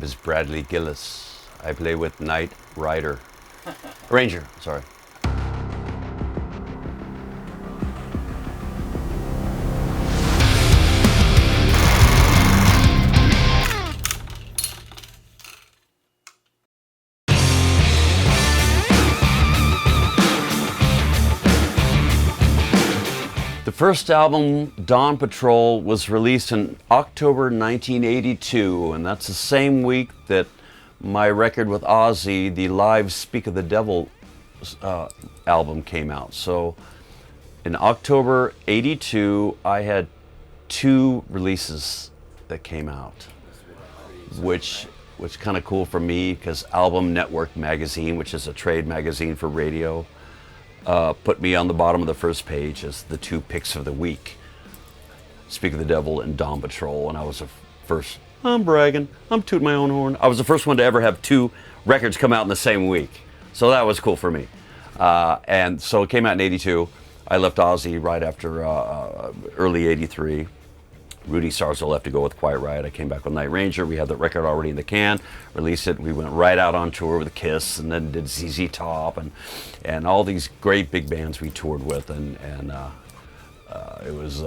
name is Brad Gillis. I play with Ranger, sorry. The first album, Dawn Patrol, was released in October 1982, and that's the same week that my record with Ozzy, the live Speak of the Devil album, came out. So in October 82, I had 2 releases that came out, which was kind of cool for me because Album Network magazine, which is a trade magazine for radio, put me on the bottom of the first page as the 2 picks of the week, Speak of the Devil and Dawn Patrol. And I was the first, I'm bragging, I'm tooting my own horn. I was the first one to ever have 2 records come out in the same week. So that was cool for me. And so it came out in 82. I left Ozzy right after early 83. Rudy Sarzo left to go with Quiet Riot. I came back with Night Ranger. We had the record already in the can, released it. We went right out on tour with Kiss, and then did ZZ Top and all these great big bands we toured with. And it was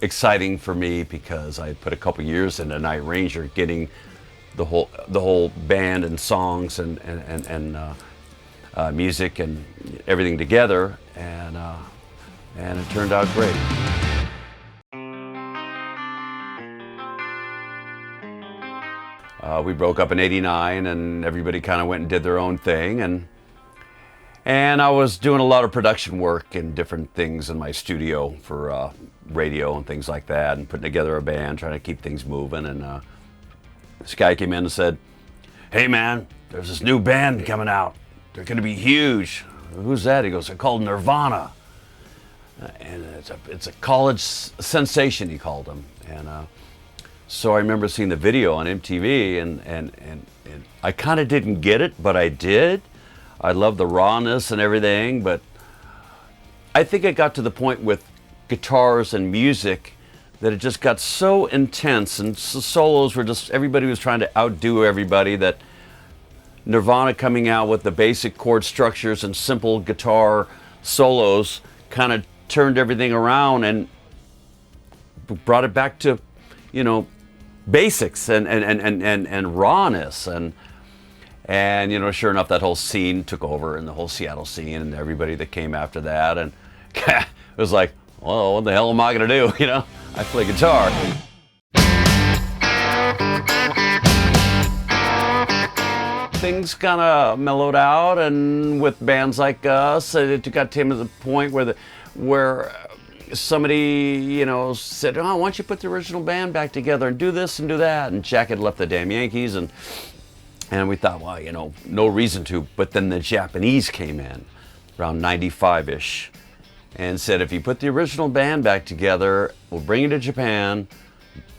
exciting for me because I put a couple years into Night Ranger, getting the whole band and songs and music and everything together, and it turned out great. We broke up in '89, and everybody kind of went and did their own thing, and I was doing a lot of production work and different things in my studio for radio and things like that, and putting together a band, trying to keep things moving. And this guy came in and said, "Hey man, there's this new band coming out. They're going to be huge." "Who's that?" He goes, "They're called Nirvana, and it's a college sensation," he called them. And so I remember seeing the video on MTV, and I kind of didn't get it, but I did. I love the rawness and everything, but I think it got to the point with guitars and music that it just got so intense, and solos were just, everybody was trying to outdo everybody, that Nirvana coming out with the basic chord structures and simple guitar solos kind of turned everything around and brought it back to, you know, basics and rawness, and you know, sure enough, that whole scene took over, and the whole Seattle scene and everybody that came after that, and it was like, well, what the hell am I gonna do? You know, I play guitar. Things kind of mellowed out, and with bands like us, it got to the point where somebody, you know, said, "Oh, why don't you put the original band back together and do this and do that?" And Jack had left the damn Yankees, and we thought, well, you know, no reason to. But then the Japanese came in around 95-ish and said, "If you put the original band back together, we'll bring you to Japan,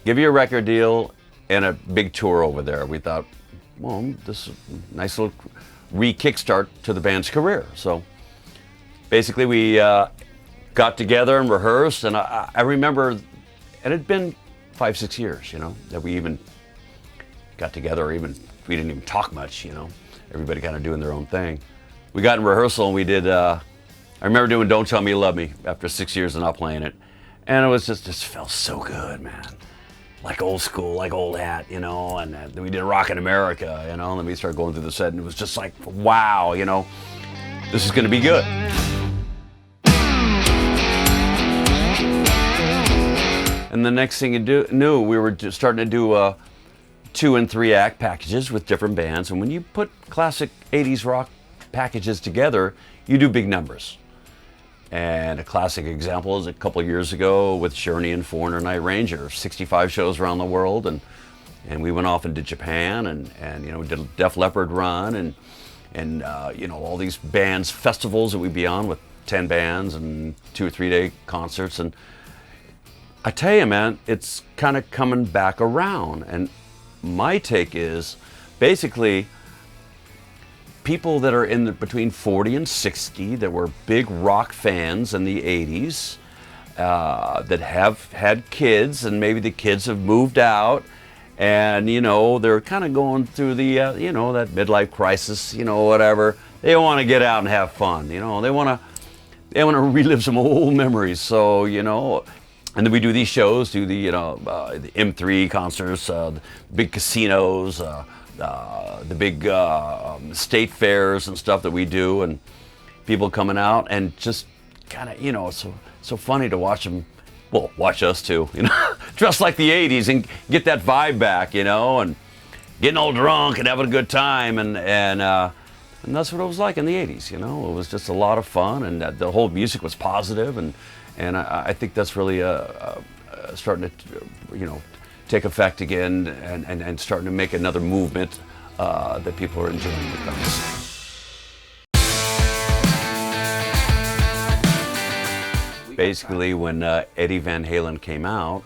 give you a record deal and a big tour over there." We thought, well, this is a nice little re-kickstart to the band's career. So basically we got together and rehearsed, and I remember it had been 5-6 years, you know, that we even got together, or even we didn't even talk much, you know, everybody kind of doing their own thing. We got in rehearsal and we did, I remember doing Don't Tell Me You Love Me after 6 years of not playing it, and it was just felt so good, man. Like old school, like old hat, you know, and then we did Rockin' America, you know, and then we started going through the set, and it was just like, wow, you know, this is gonna be good. And the next thing you knew, we were just starting to do 2 and 3 act packages with different bands. And when you put classic 80s rock packages together, you do big numbers. And a classic example is a couple years ago with Journey and Foreigner Night Ranger, 65 shows around the world. And we went off into Japan, and you know, we did a Def Leppard run, and you know, all these bands, festivals that we'd be on with 10 bands and 2 or 3 day concerts. And I tell you, man, it's kind of coming back around. And my take is, basically, people that are in between 40 and 60 that were big rock fans in the 80s, that have had kids, and maybe the kids have moved out, and you know, they're kind of going through the you know, that midlife crisis, you know, whatever. They want to get out and have fun, you know. They want to relive some old memories. So you know, and then we do these shows, do the you know the M3 concerts, the big casinos, the big state fairs and stuff that we do, and people coming out, and just kind of, you know, so funny to watch them. Well, watch us too, you know, dress like the '80s and get that vibe back, you know, and getting all drunk and having a good time, and that's what it was like in the '80s, you know. It was just a lot of fun, and the whole music was positive, and I think that's really starting to, you know, take effect again, and starting to make another movement that people are enjoying with us. Basically, when Eddie Van Halen came out,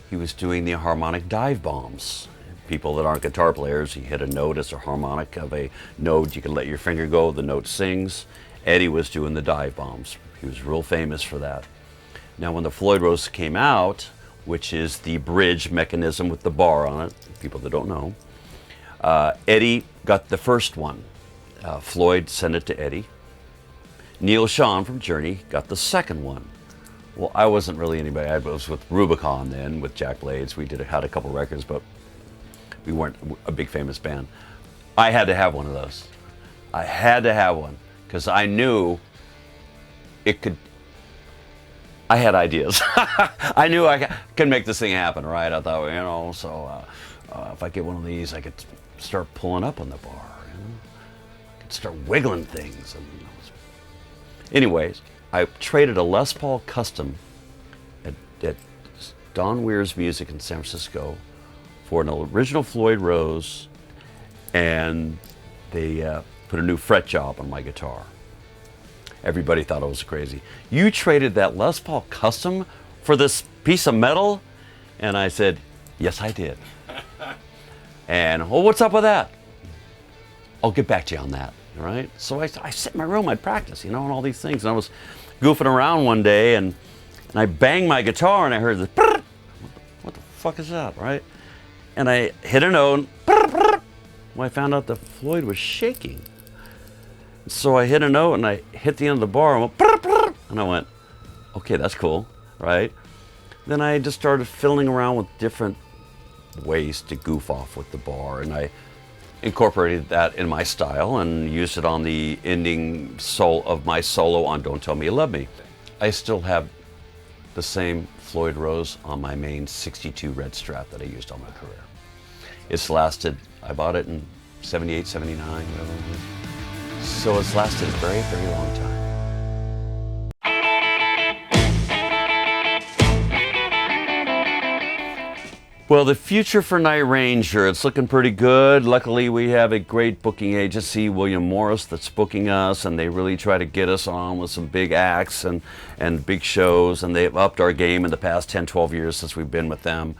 he was doing the harmonic dive bombs. People that aren't guitar players, you hit a note as a harmonic of a note. You can let your finger go, the note sings. Eddie was doing the dive bombs. He was real famous for that. Now, when the Floyd Rose came out, which is the bridge mechanism with the bar on it, people that don't know, Eddie got the first one. Floyd sent it to Eddie. Neil Schon from Journey got the second one. Well, I wasn't really anybody. I was with Rubicon then, with Jack Blades. We had a couple records, but we weren't a big famous band. I had to have one of those. I had to have one, because I knew it could. I had ideas. I knew I could make this thing happen, right? I thought, you know, so if I get one of these, I could start pulling up on the bar, you know? I could start wiggling things. And, you know, anyways, I traded a Les Paul Custom at Don Weir's Music in San Francisco for an original Floyd Rose, and they put a new fret job on my guitar. Everybody thought I was crazy. You traded that Les Paul Custom for this piece of metal? And I said, yes, I did. And, well, what's up with that? I'll get back to you on that, all right? So I sit in my room, I'd practice, you know, and all these things. And I was goofing around one day, and I banged my guitar, and I heard this, what the fuck is that, right? And I hit a note, and I found out the Floyd was shaking. So I hit a note, and I hit the end of the bar, and I went, okay, that's cool, right? Then I just started fiddling around with different ways to goof off with the bar, and I incorporated that in my style and used it on the ending of my solo on Don't Tell Me You Love Me. I still have the same Floyd Rose on my main 62 red Strat that I used all my career. It's lasted, I bought it in 78, 79, whatever it was. So it's lasted a very, very long time. Well, the future for Night Ranger, it's looking pretty good. Luckily, we have a great booking agency, William Morris, that's booking us, and they really try to get us on with some big acts and big shows, and they've upped our game in the past 10, 12 years since we've been with them.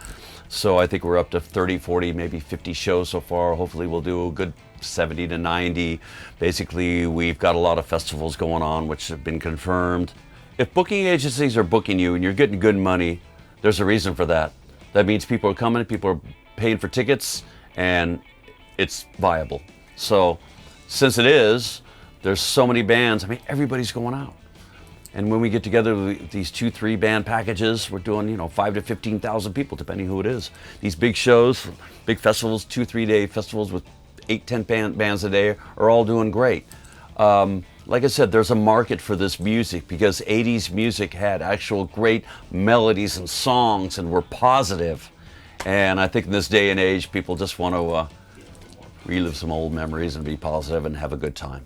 So I think we're up to 30, 40, maybe 50 shows so far. Hopefully we'll do a good 70 to 90. Basically, we've got a lot of festivals going on, which have been confirmed. If booking agencies are booking you and you're getting good money, there's a reason for that. That means people are coming, people are paying for tickets, and it's viable. So since it is, there's so many bands, I mean, everybody's going out. And when we get together with these 2-3 band packages, we're doing, you know, 5,000 to 15,000 people, depending who it is. These big shows, big festivals, 2-3 day festivals with 8-10 bands a day are all doing great. Like I said, there's a market for this music because 80s music had actual great melodies and songs and were positive. And I think in this day and age, people just want to relive some old memories and be positive and have a good time.